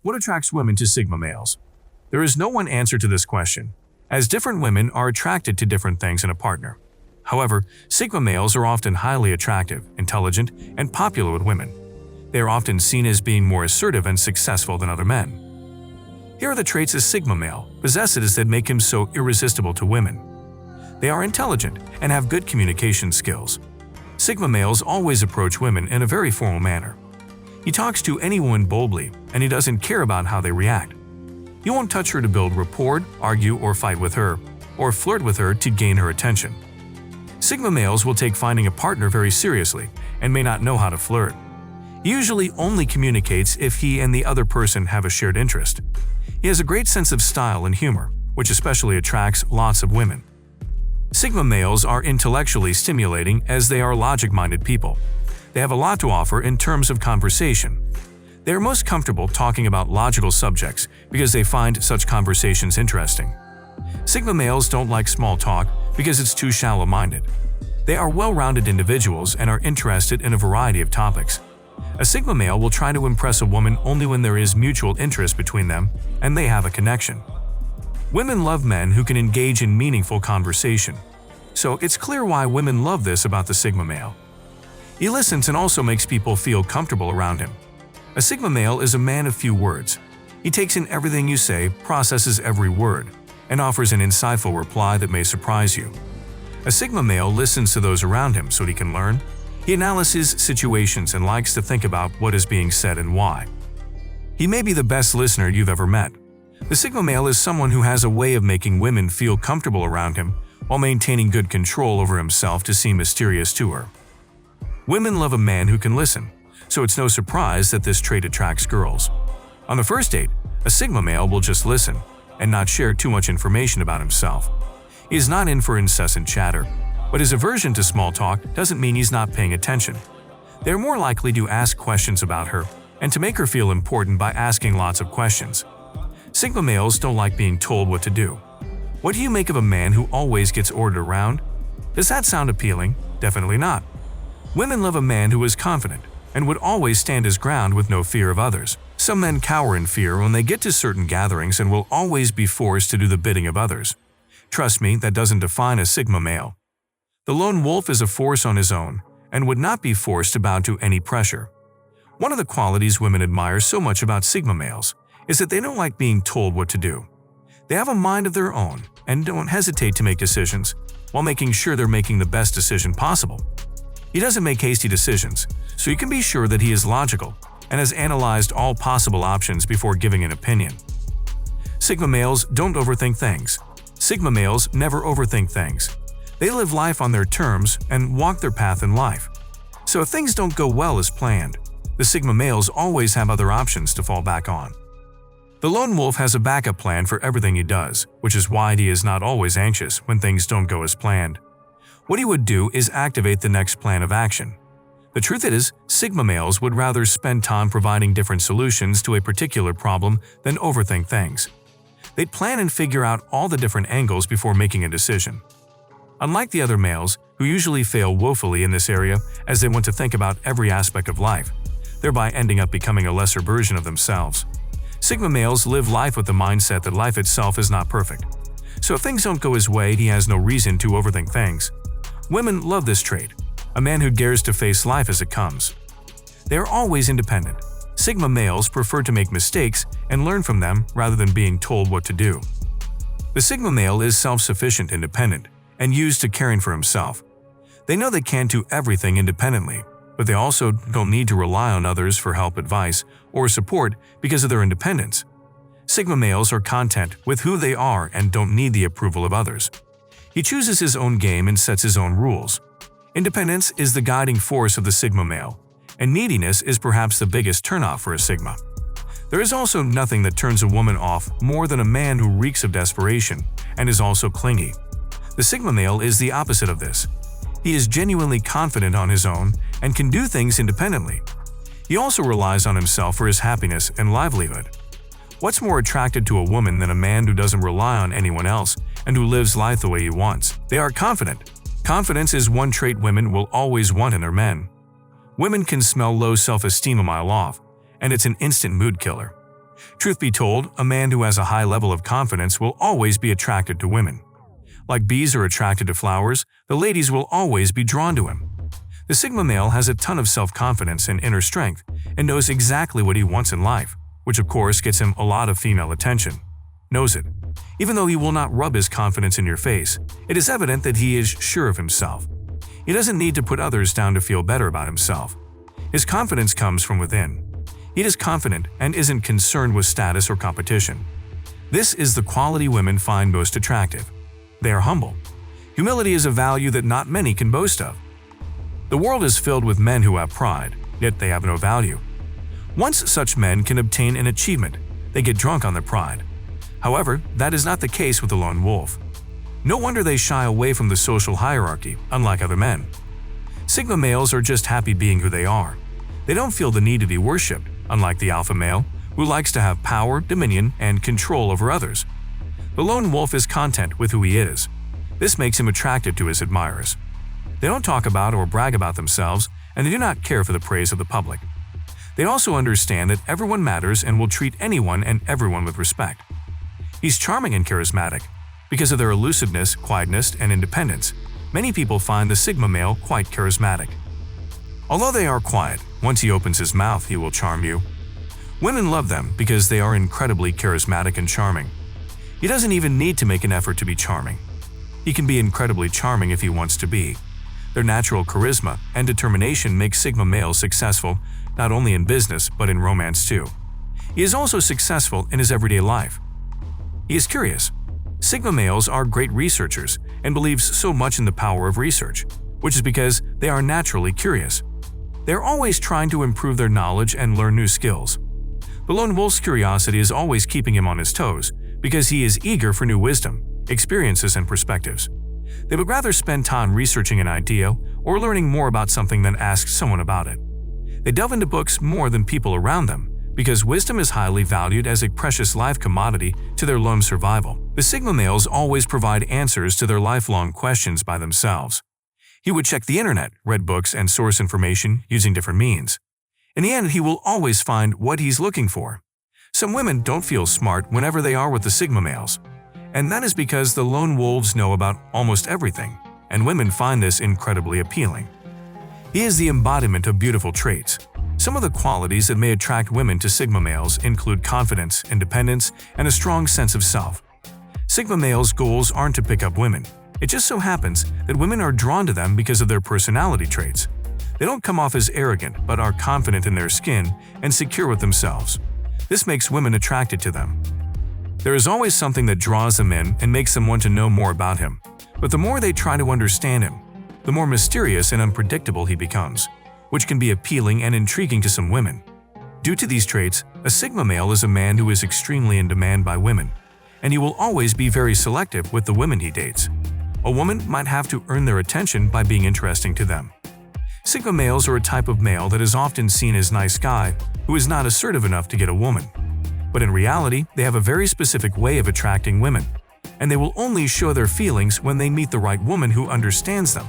What attracts women to Sigma males? There is no one answer to this question, as different women are attracted to different things in a partner. However, Sigma males are often highly attractive, intelligent, and popular with women. They are often seen as being more assertive and successful than other men. Here are the traits a Sigma male possesses that make him so irresistible to women. They are intelligent and have good communication skills. Sigma males always approach women in a very formal manner. He talks to any woman boldly, and he doesn't care about how they react. He won't touch her to build rapport, argue, or fight with her, or flirt with her to gain her attention. Sigma males will take finding a partner very seriously and may not know how to flirt. He usually only communicates if he and the other person have a shared interest. He has a great sense of style and humor, which especially attracts lots of women. Sigma males are intellectually stimulating as they are logic-minded people. They have a lot to offer in terms of conversation. They are most comfortable talking about logical subjects because they find such conversations interesting. Sigma males don't like small talk because it's too shallow-minded. They are well-rounded individuals and are interested in a variety of topics. A Sigma male will try to impress a woman only when there is mutual interest between them and they have a connection. Women love men who can engage in meaningful conversation. So it's clear why women love this about the Sigma male. He listens and also makes people feel comfortable around him. A Sigma male is a man of few words. He takes in everything you say, processes every word, and offers an insightful reply that may surprise you. A Sigma male listens to those around him so he can learn. He analyzes situations and likes to think about what is being said and why. He may be the best listener you've ever met. The Sigma male is someone who has a way of making women feel comfortable around him while maintaining good control over himself to seem mysterious to her. Women love a man who can listen, so it's no surprise that this trait attracts girls. On the first date, a Sigma male will just listen and not share too much information about himself. He is not in for incessant chatter, but his aversion to small talk doesn't mean he's not paying attention. They are more likely to ask questions about her and to make her feel important by asking lots of questions. Sigma males don't like being told what to do. What do you make of a man who always gets ordered around? Does that sound appealing? Definitely not. Women love a man who is confident and would always stand his ground with no fear of others. Some men cower in fear when they get to certain gatherings and will always be forced to do the bidding of others. Trust me, that doesn't define a Sigma male. The lone wolf is a force on his own and would not be forced to bow to any pressure. One of the qualities women admire so much about Sigma males is that they don't like being told what to do. They have a mind of their own and don't hesitate to make decisions while making sure they're making the best decision possible. He doesn't make hasty decisions, so you can be sure that he is logical and has analyzed all possible options before giving an opinion. Sigma males don't overthink things. Sigma males never overthink things. They live life on their terms and walk their path in life. So if things don't go well as planned, the Sigma males always have other options to fall back on. The lone wolf has a backup plan for everything he does, which is why he is not always anxious when things don't go as planned. What he would do is activate the next plan of action. The truth is, Sigma males would rather spend time providing different solutions to a particular problem than overthink things. They'd plan and figure out all the different angles before making a decision. Unlike the other males, who usually fail woefully in this area as they want to think about every aspect of life, thereby ending up becoming a lesser version of themselves. Sigma males live life with the mindset that life itself is not perfect. So if things don't go his way, he has no reason to overthink things. Women love this trait, a man who dares to face life as it comes. They are always independent. Sigma males prefer to make mistakes and learn from them rather than being told what to do. The Sigma male is self-sufficient, independent, and used to caring for himself. They know they can't do everything independently, but they also don't need to rely on others for help, advice, or support because of their independence. Sigma males are content with who they are and don't need the approval of others. He chooses his own game and sets his own rules. Independence is the guiding force of the Sigma male, and neediness is perhaps the biggest turnoff for a Sigma. There is also nothing that turns a woman off more than a man who reeks of desperation and is also clingy. The Sigma male is the opposite of this. He is genuinely confident on his own and can do things independently. He also relies on himself for his happiness and livelihood. What's more attracted to a woman than a man who doesn't rely on anyone else and who lives life the way he wants? They are confident. Confidence is one trait women will always want in their men. Women can smell low self-esteem a mile off, and it's an instant mood killer. Truth be told, a man who has a high level of confidence will always be attracted to women. Like bees are attracted to flowers, the ladies will always be drawn to him. The Sigma male has a ton of self-confidence and inner strength and knows exactly what he wants in life, which of course gets him a lot of female attention. Knows it. Even though he will not rub his confidence in your face, it is evident that he is sure of himself. He doesn't need to put others down to feel better about himself. His confidence comes from within. He is confident and isn't concerned with status or competition. This is the quality women find most attractive. They are humble. Humility is a value that not many can boast of. The world is filled with men who have pride, yet they have no value. Once such men can obtain an achievement, they get drunk on their pride. However, that is not the case with the lone wolf. No wonder they shy away from the social hierarchy, unlike other men. Sigma males are just happy being who they are. They don't feel the need to be worshipped, unlike the alpha male, who likes to have power, dominion, and control over others. The lone wolf is content with who he is. This makes him attracted to his admirers. They don't talk about or brag about themselves, and they do not care for the praise of the public. They also understand that everyone matters and will treat anyone and everyone with respect. He's charming and charismatic. Because of their elusiveness, quietness, and independence, many people find the Sigma male quite charismatic. Although they are quiet, once he opens his mouth, he will charm you. Women love them because they are incredibly charismatic and charming. He doesn't even need to make an effort to be charming. He can be incredibly charming if he wants to be. Their natural charisma and determination make Sigma males successful not only in business but in romance too. He is also successful in his everyday life. He is curious. Sigma males are great researchers and believes so much in the power of research, which is because they are naturally curious. They are always trying to improve their knowledge and learn new skills. The lone wolf's curiosity is always keeping him on his toes because he is eager for new wisdom, experiences, and perspectives. They would rather spend time researching an idea or learning more about something than ask someone about it. They delve into books more than people around them because wisdom is highly valued as a precious life commodity to their lone survival. The Sigma males always provide answers to their lifelong questions by themselves. He would check the internet, read books, and source information using different means. In the end, he will always find what he's looking for. Some women don't feel smart whenever they are with the Sigma males. And that is because the lone wolves know about almost everything, and women find this incredibly appealing. He is the embodiment of beautiful traits. Some of the qualities that may attract women to Sigma males include confidence, independence, and a strong sense of self. Sigma males' goals aren't to pick up women. It just so happens that women are drawn to them because of their personality traits. They don't come off as arrogant but are confident in their skin and secure with themselves. This makes women attracted to them. There is always something that draws them in and makes them want to know more about him. But the more they try to understand him, the more mysterious and unpredictable he becomes, which can be appealing and intriguing to some women. Due to these traits, a Sigma male is a man who is extremely in demand by women, and he will always be very selective with the women he dates. A woman might have to earn their attention by being interesting to them. Sigma males are a type of male that is often seen as nice guy who is not assertive enough to get a woman. But in reality, they have a very specific way of attracting women, and they will only show their feelings when they meet the right woman who understands them.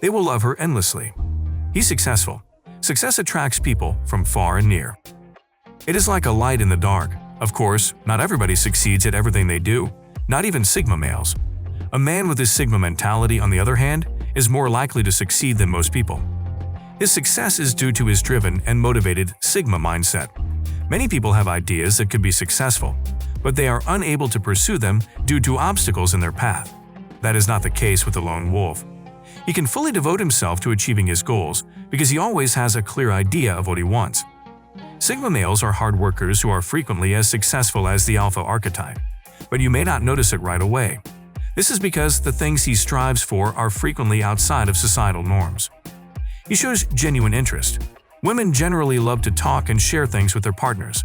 They will love her endlessly. He's successful. Success attracts people from far and near. It is like a light in the dark. Of course, not everybody succeeds at everything they do, not even Sigma males. A man with this Sigma mentality, on the other hand, is more likely to succeed than most people. His success is due to his driven and motivated Sigma mindset. Many people have ideas that could be successful, but they are unable to pursue them due to obstacles in their path. That is not the case with the lone wolf. He can fully devote himself to achieving his goals because he always has a clear idea of what he wants. Sigma males are hard workers who are frequently as successful as the alpha archetype, but you may not notice it right away. This is because the things he strives for are frequently outside of societal norms. He shows genuine interest. Women generally love to talk and share things with their partners.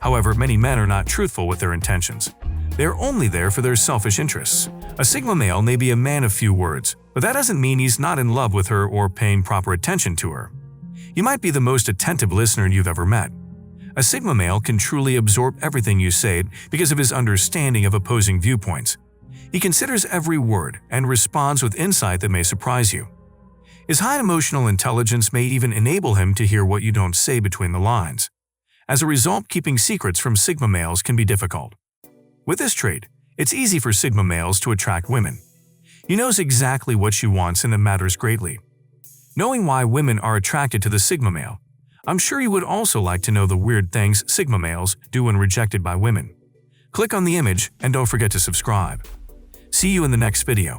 However, many men are not truthful with their intentions. They are only there for their selfish interests. A Sigma male may be a man of few words, but that doesn't mean he's not in love with her or paying proper attention to her. You might be the most attentive listener you've ever met. A Sigma male can truly absorb everything you say because of his understanding of opposing viewpoints. He considers every word and responds with insight that may surprise you. His high emotional intelligence may even enable him to hear what you don't say between the lines. As a result, keeping secrets from Sigma males can be difficult. With this trait, it's easy for Sigma males to attract women. He knows exactly what she wants and it matters greatly. Knowing why women are attracted to the Sigma male, I'm sure you would also like to know the weird things Sigma males do when rejected by women. Click on the image and don't forget to subscribe. See you in the next video.